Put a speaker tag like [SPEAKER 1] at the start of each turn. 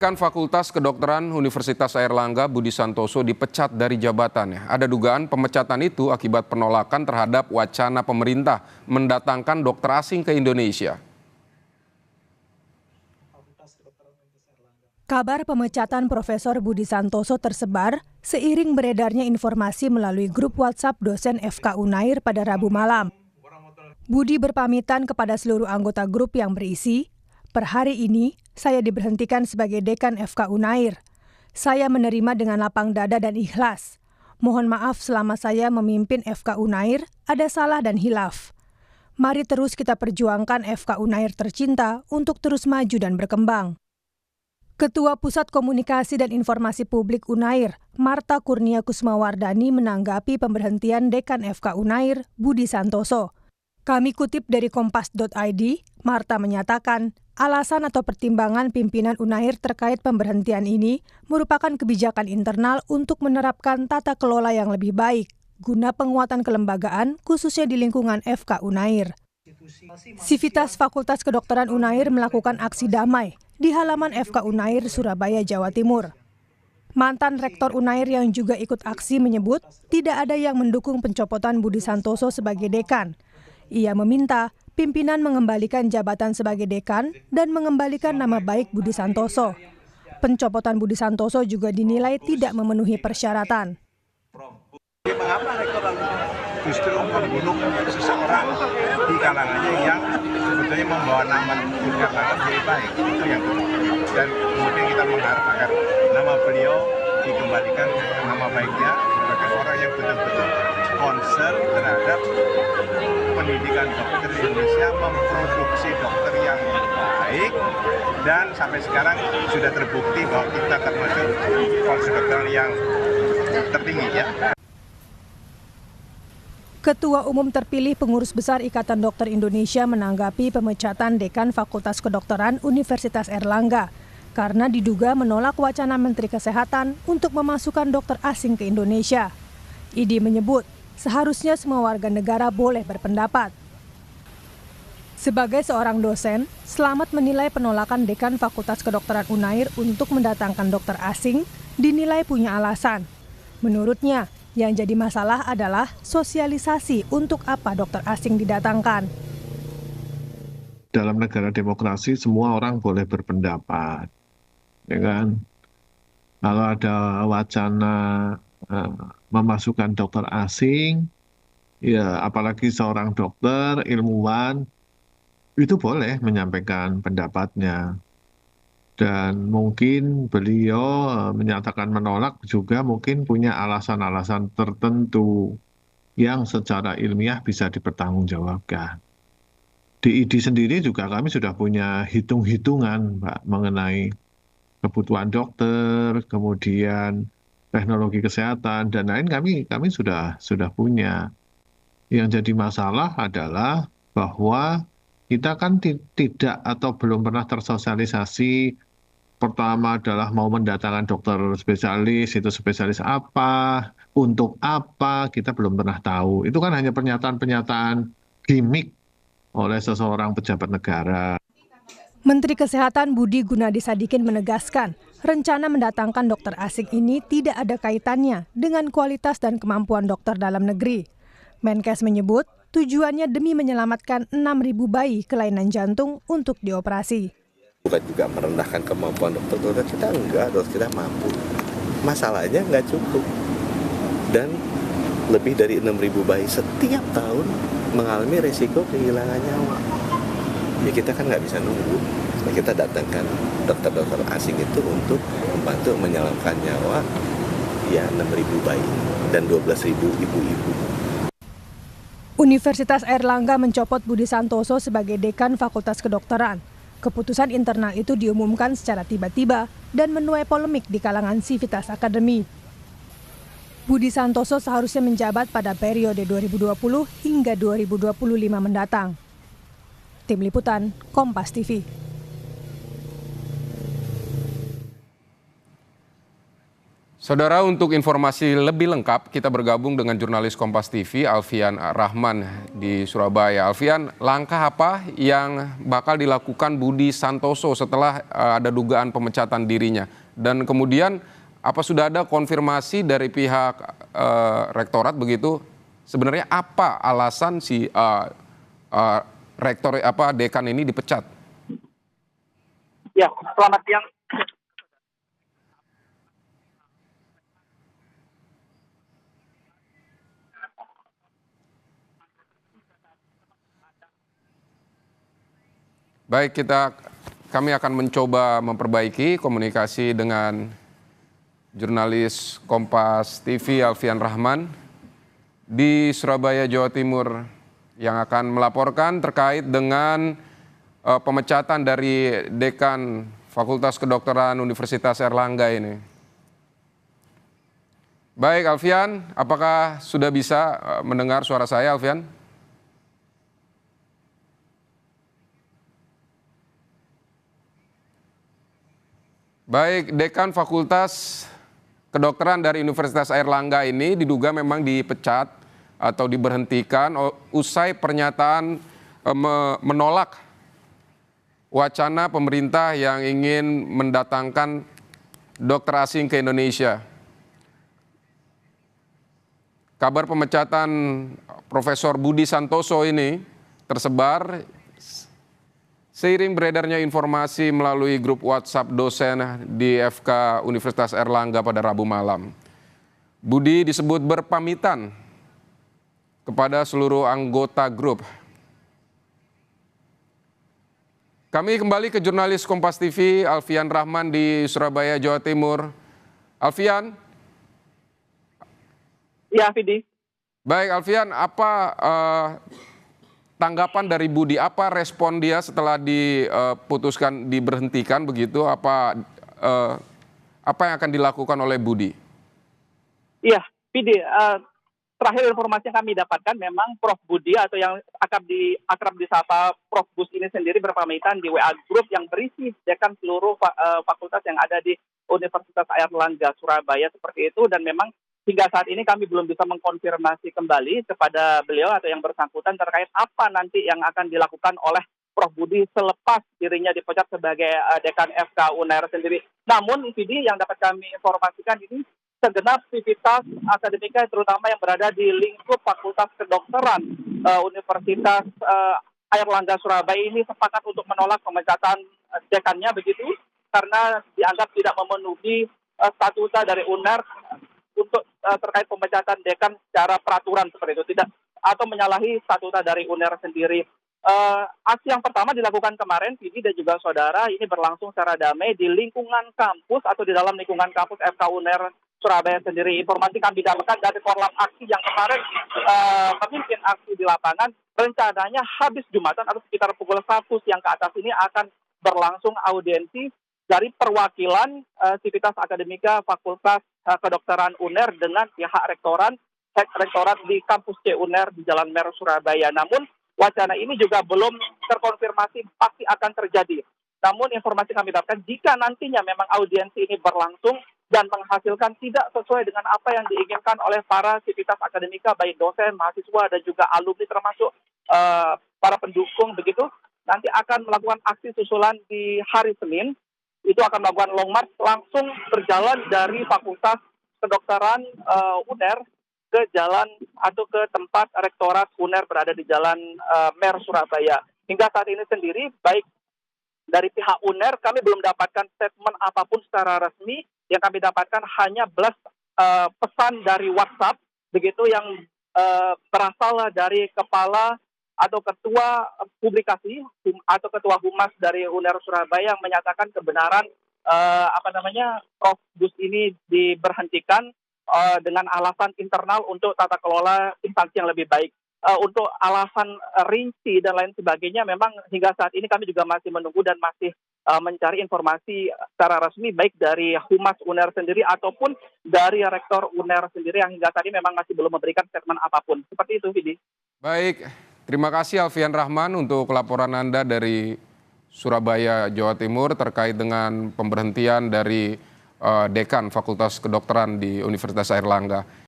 [SPEAKER 1] Dekan Fakultas Kedokteran Universitas Airlangga Budi Santoso dipecat dari jabatannya. Ada dugaan pemecatan itu akibat penolakan terhadap wacana pemerintah mendatangkan dokter asing ke Indonesia.
[SPEAKER 2] Kabar pemecatan Profesor Budi Santoso tersebar seiring beredarnya informasi melalui grup WhatsApp dosen FK Unair pada Rabu malam. Budi berpamitan kepada seluruh anggota grup yang berisi, "Per hari ini, saya diberhentikan sebagai Dekan FK Unair. Saya menerima dengan lapang dada dan ikhlas. Mohon maaf selama saya memimpin FK Unair ada salah dan hilaf. Mari terus kita perjuangkan FK Unair tercinta untuk terus maju dan berkembang." Ketua Pusat Komunikasi dan Informasi Publik Unair, Marta Kurnia Kusmawardani menanggapi pemberhentian Dekan FK Unair, Budi Santoso. Kami kutip dari kompas.id, Marta menyatakan, alasan atau pertimbangan pimpinan Unair terkait pemberhentian ini merupakan kebijakan internal untuk menerapkan tata kelola yang lebih baik, guna penguatan kelembagaan khususnya di lingkungan FK Unair. Sivitas Fakultas Kedokteran Unair melakukan aksi damai di halaman FK Unair, Surabaya, Jawa Timur. Mantan Rektor Unair yang juga ikut aksi menyebut tidak ada yang mendukung pencopotan Budi Santoso sebagai dekan. Ia meminta pimpinan mengembalikan jabatan sebagai dekan dan mengembalikan nama baik Budi Santoso. Pencopotan Budi Santoso juga dinilai tidak memenuhi persyaratan.
[SPEAKER 3] Mengapa rektor justru membunuh seseorang di kalangannya yang sebetulnya membawa nama Budi Santoso lebih baik? Itu yang dan kemudian kita mengharap agar nama beliau dikembalikan nama baiknya sebagai orang yang betul-betul concern terhadap pendidikan dokter di Indonesia, memproduksi dokter yang baik, dan sampai sekarang sudah terbukti bahwa kita termasuk fakultas kedokteran yang tertinggi ya.
[SPEAKER 2] Ketua Umum terpilih Pengurus Besar Ikatan Dokter Indonesia menanggapi pemecatan Dekan Fakultas Kedokteran Universitas Airlangga karena diduga menolak wacana Menteri Kesehatan untuk memasukkan dokter asing ke Indonesia. IDI menyebut, seharusnya semua warga negara boleh berpendapat. Sebagai seorang dosen, Slamet menilai penolakan Dekan Fakultas Kedokteran Unair untuk mendatangkan dokter asing dinilai punya alasan. Menurutnya, yang jadi masalah adalah sosialisasi untuk apa dokter asing didatangkan.
[SPEAKER 4] Dalam negara demokrasi, semua orang boleh berpendapat, ya kan? Kalau ada wacana memasukkan dokter asing, ya apalagi seorang dokter, ilmuwan, itu boleh menyampaikan pendapatnya. Dan mungkin beliau menyatakan menolak juga mungkin punya alasan-alasan tertentu yang secara ilmiah bisa dipertanggungjawabkan. Di IDI sendiri juga kami sudah punya hitung-hitungan, Mbak, mengenai kebutuhan dokter, kemudian teknologi kesehatan, dan lain kami sudah punya. Yang jadi masalah adalah bahwa kita kan tidak atau belum pernah tersosialisasi. Pertama adalah mau mendatangkan dokter spesialis, itu spesialis apa, untuk apa, kita belum pernah tahu. Itu kan hanya pernyataan-pernyataan gimmick oleh seseorang pejabat negara.
[SPEAKER 2] Menteri Kesehatan Budi Gunadi Sadikin menegaskan, rencana mendatangkan dokter asing ini tidak ada kaitannya dengan kualitas dan kemampuan dokter dalam negeri. Menkes menyebut, tujuannya demi menyelamatkan 6.000 bayi kelainan jantung untuk dioperasi.
[SPEAKER 5] Bukan juga merendahkan kemampuan dokter kita, enggak, dokter kita mampu. Masalahnya enggak cukup. Dan lebih dari 6.000 bayi setiap tahun mengalami resiko kehilangan nyawa. Ya kita kan nggak bisa nunggu. Nah, kita datangkan dokter-dokter asing itu untuk membantu menyelamatkan nyawa ya 6.000 bayi dan 12.000 ibu-ibu.
[SPEAKER 2] Universitas Airlangga mencopot Budi Santoso sebagai Dekan Fakultas Kedokteran. Keputusan internal itu diumumkan secara tiba-tiba dan menuai polemik di kalangan Sivitas Akademi. Budi Santoso seharusnya menjabat pada periode 2020 hingga 2025 mendatang. Tim Liputan, Kompas TV.
[SPEAKER 1] Saudara, untuk informasi lebih lengkap, kita bergabung dengan jurnalis Kompas TV, Alfian Rahman di Surabaya. Alfian, langkah apa yang bakal dilakukan Budi Santoso setelah ada dugaan pemecatan dirinya? Dan kemudian, apa sudah ada konfirmasi dari pihak rektorat begitu? Sebenarnya apa alasan si dekan ini dipecat?
[SPEAKER 6] Ya, selamat siang.
[SPEAKER 1] Baik, kami akan mencoba memperbaiki komunikasi dengan jurnalis Kompas TV Alfian Rahman di Surabaya, Jawa Timur yang akan melaporkan terkait dengan pemecatan dari Dekan Fakultas Kedokteran Universitas Airlangga ini. Baik, Alfian, apakah sudah bisa mendengar suara saya, Alfian? Baik, Dekan Fakultas Kedokteran dari Universitas Airlangga ini diduga memang dipecat atau diberhentikan usai pernyataan menolak wacana pemerintah yang ingin mendatangkan dokter asing ke Indonesia. Kabar pemecatan Profesor Budi Santoso ini tersebar seiring beredarnya informasi melalui grup WhatsApp dosen di FK Universitas Airlangga pada Rabu malam. Budi disebut berpamitan kepada seluruh anggota grup. Kami kembali ke jurnalis Kompas TV Alfian Rahman di Surabaya, Jawa Timur. Alfian.
[SPEAKER 6] Ya, Fidi.
[SPEAKER 1] Baik, Alfian, apa tanggapan dari Budi, apa respon dia setelah diputuskan diberhentikan begitu? Apa yang akan dilakukan oleh Budi?
[SPEAKER 6] Iya, Fidi. Terakhir informasi yang kami dapatkan memang Prof Budi atau yang akrab disapa Prof Bus ini sendiri berpamitan di WA Group yang berisi dekan seluruh fakultas yang ada di Universitas Airlangga Surabaya seperti itu, dan memang hingga saat ini kami belum bisa mengkonfirmasi kembali kepada beliau atau yang bersangkutan terkait apa nanti yang akan dilakukan oleh Prof Budi selepas dirinya dipecat sebagai dekan FK UNAIR sendiri. Namun, Vidi, yang dapat kami informasikan ini segenap aktivitas akademika terutama yang berada di lingkup Fakultas Kedokteran Universitas Airlangga Surabaya ini sepakat untuk menolak pemecatan dekannya begitu, karena dianggap tidak memenuhi statuta dari UNAIR untuk terkait pemecatan dekan secara peraturan seperti itu, tidak atau menyalahi statuta dari UNAIR sendiri. Aksi yang pertama dilakukan kemarin, Vidi dan juga saudara, ini berlangsung secara damai di lingkungan kampus atau di dalam lingkungan kampus FK UNAIR Surabaya sendiri. Informasi kami dapatkan dari korlap aksi yang kemarin memimpin aksi di lapangan, rencananya habis Jumatan atau sekitar pukul 1 siang ke atas ini akan berlangsung audiensi dari perwakilan sivitas akademika Fakultas Kedokteran UNAIR dengan pihak rektorat di kampus C UNAIR di Jalan Mer Surabaya. Namun wacana ini juga belum terkonfirmasi pasti akan terjadi. Namun informasi kami dapatkan jika nantinya memang audiensi ini berlangsung dan menghasilkan tidak sesuai dengan apa yang diinginkan oleh para sivitas akademika, baik dosen, mahasiswa, dan juga alumni termasuk para pendukung begitu, nanti akan melakukan aksi susulan di hari Senin. Itu akan melakukan long march langsung berjalan dari Fakultas Kedokteran UNAIR ke jalan atau ke tempat rektorat UNAIR berada di Jalan Mer Surabaya. Hingga saat ini sendiri, baik dari pihak UNAIR kami belum dapatkan statement apapun secara resmi. Yang kami dapatkan hanya pesan dari WhatsApp begitu yang berasal dari kepala atau ketua publikasi atau ketua humas dari UNAIR Surabaya yang menyatakan kebenaran Prof Bus ini diberhentikan dengan alasan internal untuk tata kelola instansi yang lebih baik. Untuk alasan rinci dan lain sebagainya memang hingga saat ini kami juga masih menunggu dan masih mencari informasi secara resmi baik dari humas UNAIR sendiri ataupun dari rektor UNAIR sendiri yang hingga saat ini memang masih belum memberikan statement apapun. Seperti itu, Vidi.
[SPEAKER 1] Baik, terima kasih Alfian Rahman untuk laporan Anda dari Surabaya, Jawa Timur terkait dengan pemberhentian dari Dekan Fakultas Kedokteran di Universitas Airlangga.